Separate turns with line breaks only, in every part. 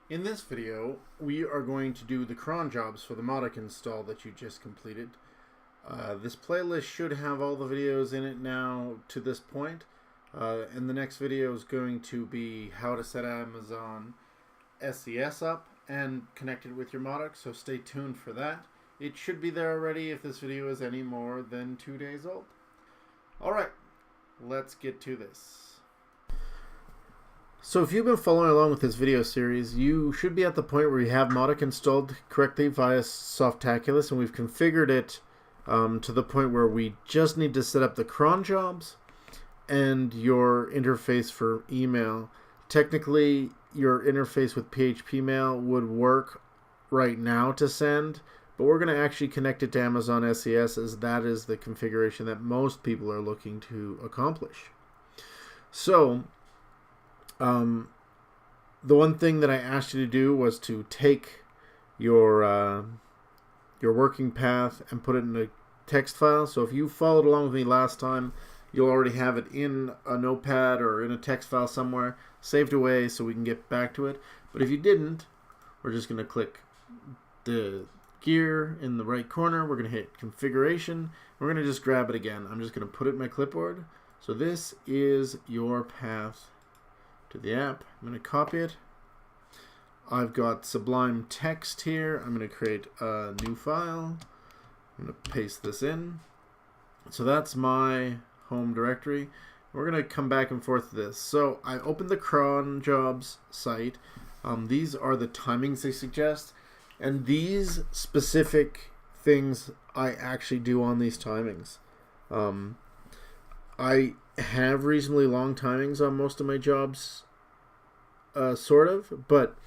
In this video, we are going to do the cron jobs for the Mautic install that you just completed. This playlist should have all the videos in it now to this point. And the next video is going to be how to set Amazon SES up and connect it with your Mautic, so stay tuned for that. It should be there already if this video is any more than 2 days old. Alright, let's get to this. So if you've been following along with this video series, you should be at the point where you have Mautic installed correctly via Softaculous, and we've configured it to the point where we just need to set up the cron jobs and your interface for email. Technically, your interface with PHP mail would work right now to send, but we're going to actually connect it to Amazon SES, as that is the configuration that most people are looking to accomplish. So the one thing that I asked you to do was to take your working path and put it in a text file. So if you followed along with me last time, you'll already have it in a notepad or in a text file somewhere, saved away so we can get back to it. But if you didn't, we're just going to click the gear in the right corner. We're going to hit configuration. We're going to just grab it again. I'm just going to put it in my clipboard. So this is your path to the app. I'm going to copy it. I've got Sublime text here. I'm going to create a new file. I'm going to paste this in. So that's my home directory. We're going to come back and forth to this. So I opened the Cron Jobs site. These are the timings they suggest, and these specific things I actually do on these timings. I have reasonably long timings on most of my jobs, sort of, but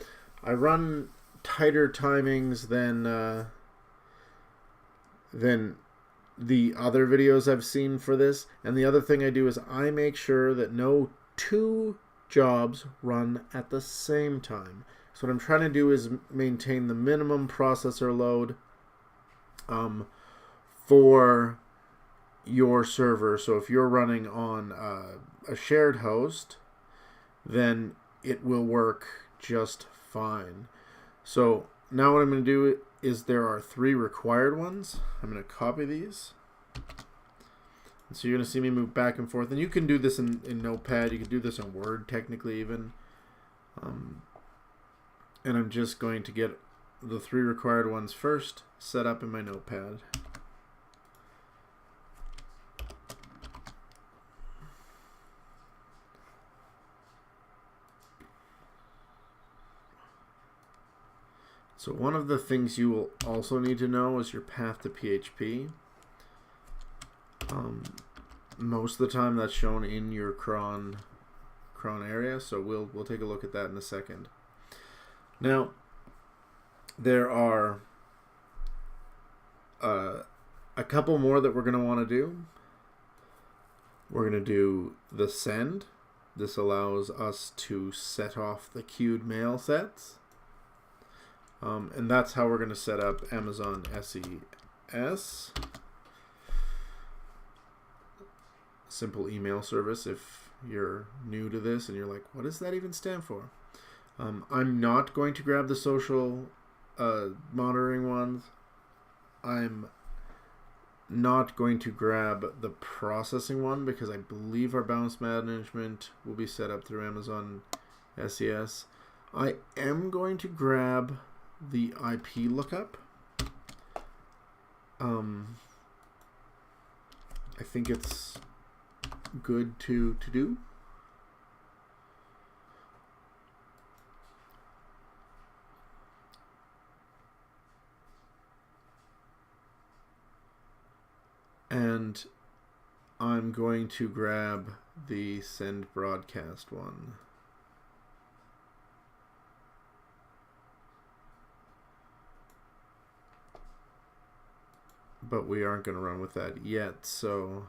I run tighter timings than the other videos I've seen for this. And the other thing I do is I make sure that no two jobs run at the same time. So what I'm trying to do is maintain the minimum processor load for your server. So if you're running on a shared host, then it will work just fine. So now what I'm going to do is there are 3 required ones. I'm going to copy these. And so you're going to see me move back and forth. And you can do this in Notepad. You can do this in Word, technically, even. And I'm just going to get the 3 required ones first set up in my Notepad. So one of the things you will also need to know is your path to PHP. Most of the time that's shown in your cron area, so we'll take a look at that in a second. Now, there are a couple more that we're going to want to do. We're going to do the send. This allows us to set off the queued mail sets. And that's how we're going to set up Amazon SES. Simple email service if you're new to this and you're like, what does that even stand for? I'm not going to grab the social monitoring ones. I'm not going to grab the processing one because I believe our balance management will be set up through Amazon SES. I am going to grab the IP lookup. I think it's good to do. And I'm going to grab the send broadcast one. But we aren't going to run with that yet, so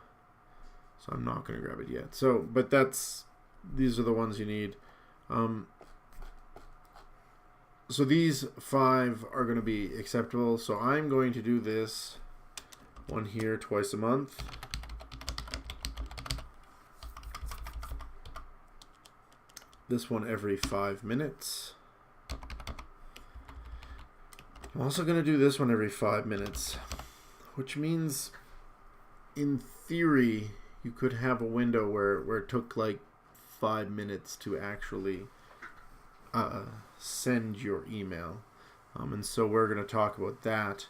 I'm not going to grab it yet. So, but these are the ones you need. So these 5 are going to be acceptable. So I'm going to do this one here twice a month. This one every 5 minutes. I'm also going to do this one every 5 minutes, which means in theory you could have a window where it took like 5 minutes to actually send your email. And so we're going to talk about that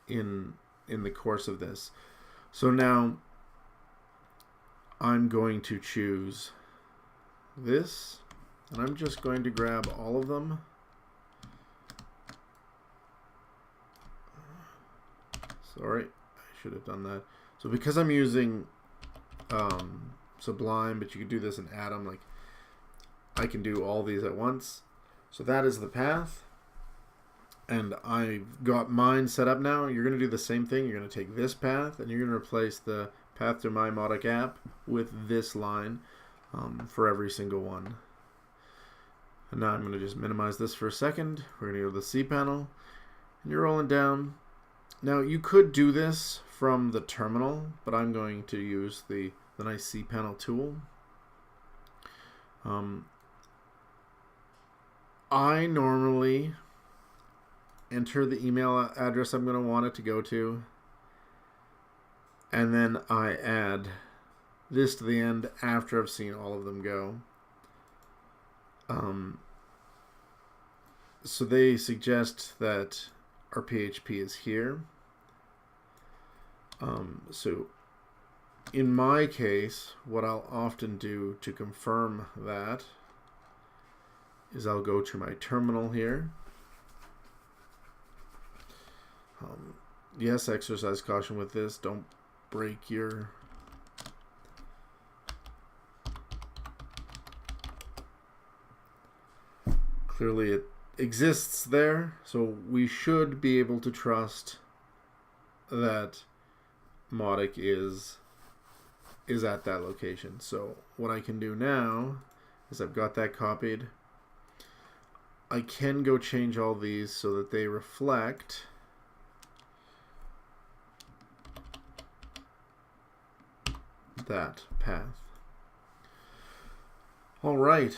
in the course of this. So now I'm going to choose this, and I'm just going to grab all of them. Sorry, I should have done that. So because I'm using Sublime, but you could do this in Atom, like I can do all these at once. So that is the path. And I've got mine set up now. You're going to do the same thing. You're going to take this path and you're going to replace the path to my Mautic app with this line for every single one. And now I'm going to just minimize this for a second. We're going to go to the cPanel and you're rolling down. Now you could do this from the terminal, but I'm going to use the nice cPanel tool. I normally enter the email address I'm going to want it to go to, and then I add this to the end after I've seen all of them go. So they suggest that our PHP is here. So in my case, what I'll often do to confirm that is I'll go to my terminal here. Yes, exercise caution with this. Don't break your clearly it exists there, so we should be able to trust that Mautic is at that location. So what I can do now is I've got that copied. I can go change all these so that they reflect that path. All right,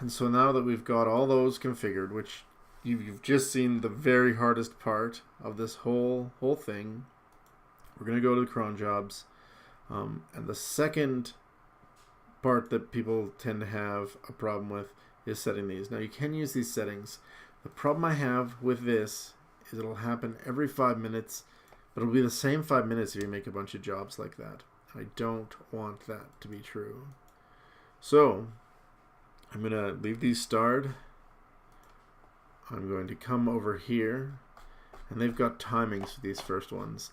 and so now that we've got all those configured, which you've just seen the very hardest part of this whole thing, we're going to go to the Cron Jobs, and the second part that people tend to have a problem with is setting these. Now you can use these settings. The problem I have with this is it'll happen every 5 minutes, but it'll be the same 5 minutes if you make a bunch of jobs like that. I don't want that to be true. So I'm going to leave these starred. I'm going to come over here, and they've got timings for these first ones.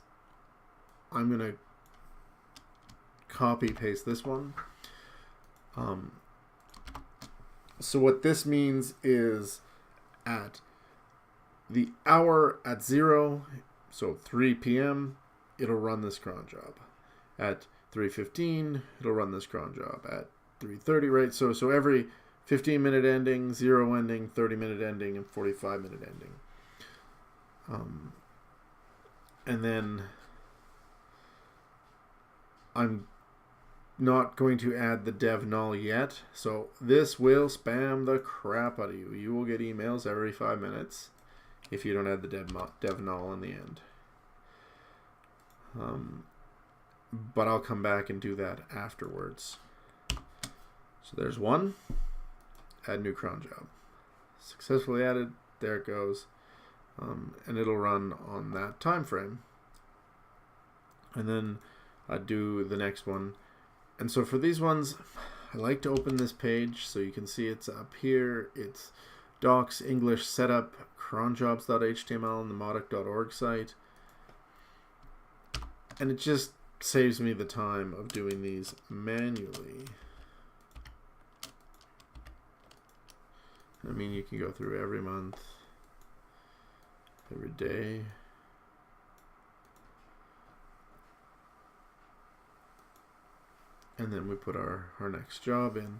I'm going to copy paste this one. So what this means is at the hour at 0, so 3 p.m., it'll run this cron job. At 3:15, it'll run this cron job. At 3:30, right? So every 15-minute ending, 0 ending, 30-minute ending, and 45-minute ending. And then I'm not going to add the dev null yet, so this will spam the crap out of you. You will get emails every 5 minutes if you don't add the dev null in the end. But I'll come back and do that afterwards. So there's one. Add new cron job. Successfully added. There it goes. And it'll run on that time frame. And then I do the next one. And so for these ones, I like to open this page so you can see it's up here. It's docs, English, setup, cronjobs.html, and the mautic.org site. And it just saves me the time of doing these manually. I mean, you can go through every month, every day. And then we put our next job in.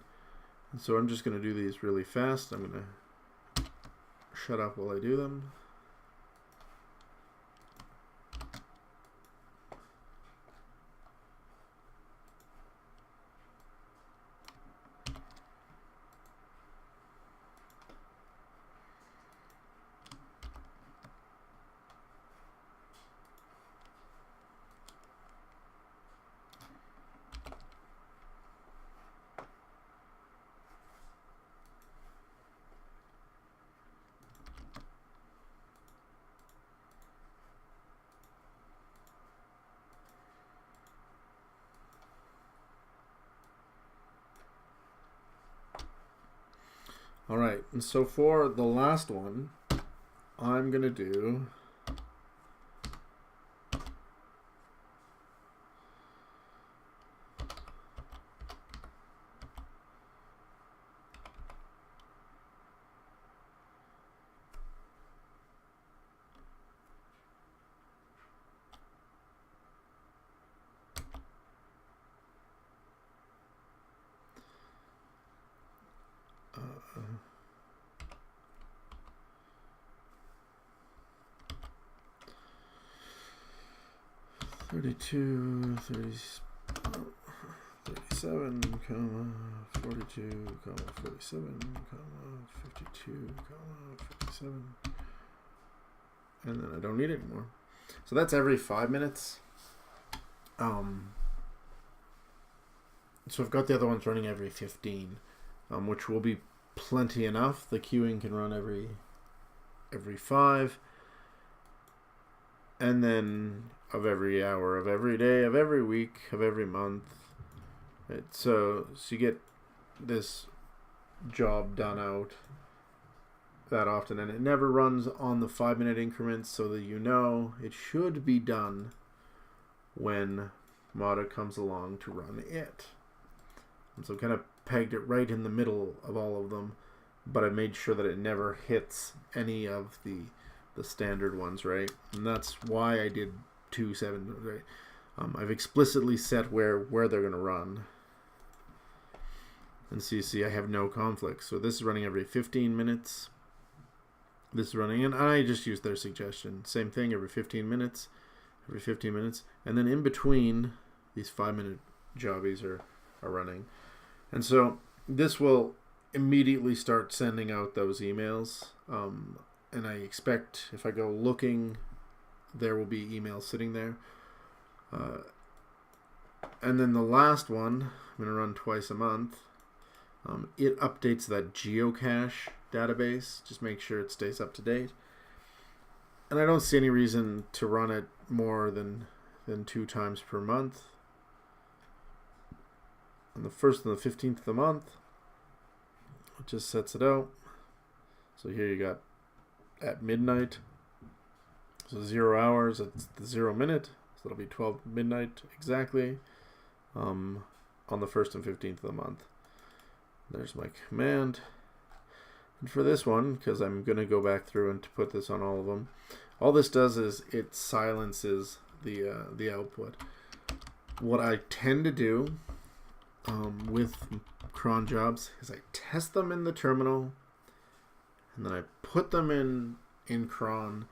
And so I'm just going to do these really fast. I'm going to shut up while I do them. All right, and so for the last one, I'm going to do... $32, 37, 42, 47, 52, 57, and then I don't need it anymore. So that's every 5 minutes. So I've got the other ones running every 15, which will be plenty enough. The queuing can run every 5, and then of every hour, of every day, of every week, of every month. So you get this job done out that often, and it never runs on the 5-minute increments, so that you know it should be done when Mautic comes along to run it. And so kind of pegged it right in the middle of all of them, but I made sure that it never hits any of the standard ones, right? And that's why I did 2.7, right? I've explicitly set where they're going to run. And so you see I have no conflicts. So this is running every 15 minutes. This is running, and I just used their suggestion. Same thing, every 15 minutes. Every 15 minutes. And then in between, these 5-minute jobbies are running. And so this will immediately start sending out those emails. And I expect if I go looking, there will be emails sitting there. And then the last one, I'm going to run twice a month. It updates that geocache database. Just make sure it stays up to date. And I don't see any reason to run it more than 2 times per month. On the 1st and the 15th of the month, it just sets it out. So here you got at midnight. So 0 hours, it's the 0 minute. So it'll be 12 midnight exactly on the 1st and 15th of the month. There's my command. And for this one, because I'm going to go back through and to put this on all of them, all this does is it silences the output. What I tend to do with cron jobs is I test them in the terminal, and then I put them in cron,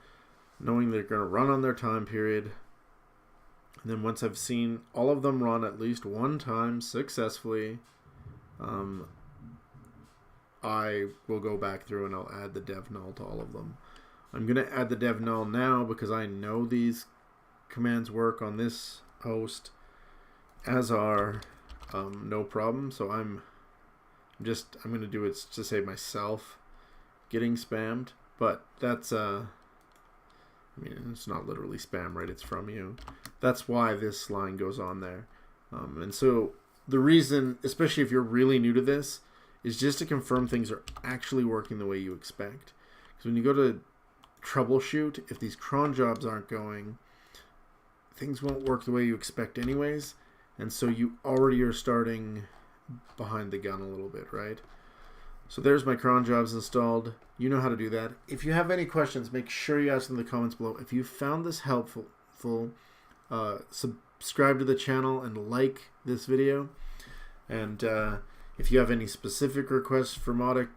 knowing they're going to run on their time period. And then once I've seen all of them run at least one time successfully, I will go back through and I'll add the dev null to all of them. I'm going to add the dev null now because I know these commands work on this host, as are no problem. So I'm going to do it to save myself getting spammed, but that's I mean, it's not literally spam, right? It's from you. That's why this line goes on there. And so the reason, especially if you're really new to this, is just to confirm things are actually working the way you expect. Because when you go to troubleshoot, if these cron jobs aren't going, things won't work the way you expect anyways. And so you already are starting behind the gun a little bit, right? So there's my cron jobs installed. You know how to do that. If you have any questions, make sure you ask them in the comments below. If you found this helpful, subscribe to the channel and like this video. And if you have any specific requests for Mautic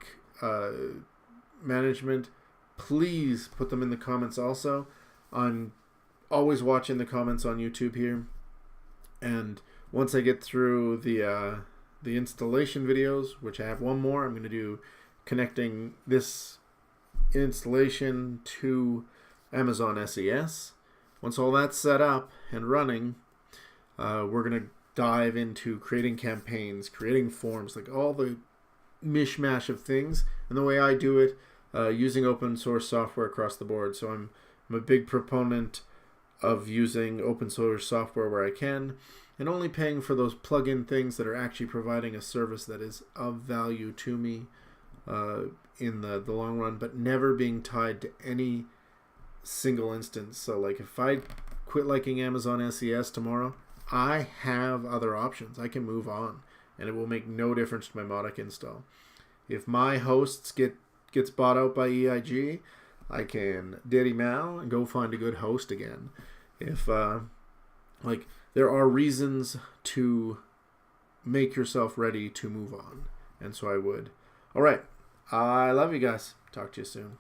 management, please put them in the comments also. I'm always watching the comments on YouTube here. And once I get through the installation videos, which I have one more, I'm going to do connecting this installation to Amazon SES. Once all that's set up and running, we're going to dive into creating campaigns, creating forms, like all the mishmash of things. And the way I do it, using open source software across the board. So I'm a big proponent of using open source software where I can, and only paying for those plug-in things that are actually providing a service that is of value to me. in the long run, but never being tied to any single instance. So like if I quit liking Amazon SES tomorrow, I have other options. I can move on, and it will make no difference to my Mautic install. If my hosts gets bought out by EIG, I can Diddy Mal and go find a good host again. If like there are reasons to make yourself ready to move on, and so I would. All right, I love you guys. Talk to you soon.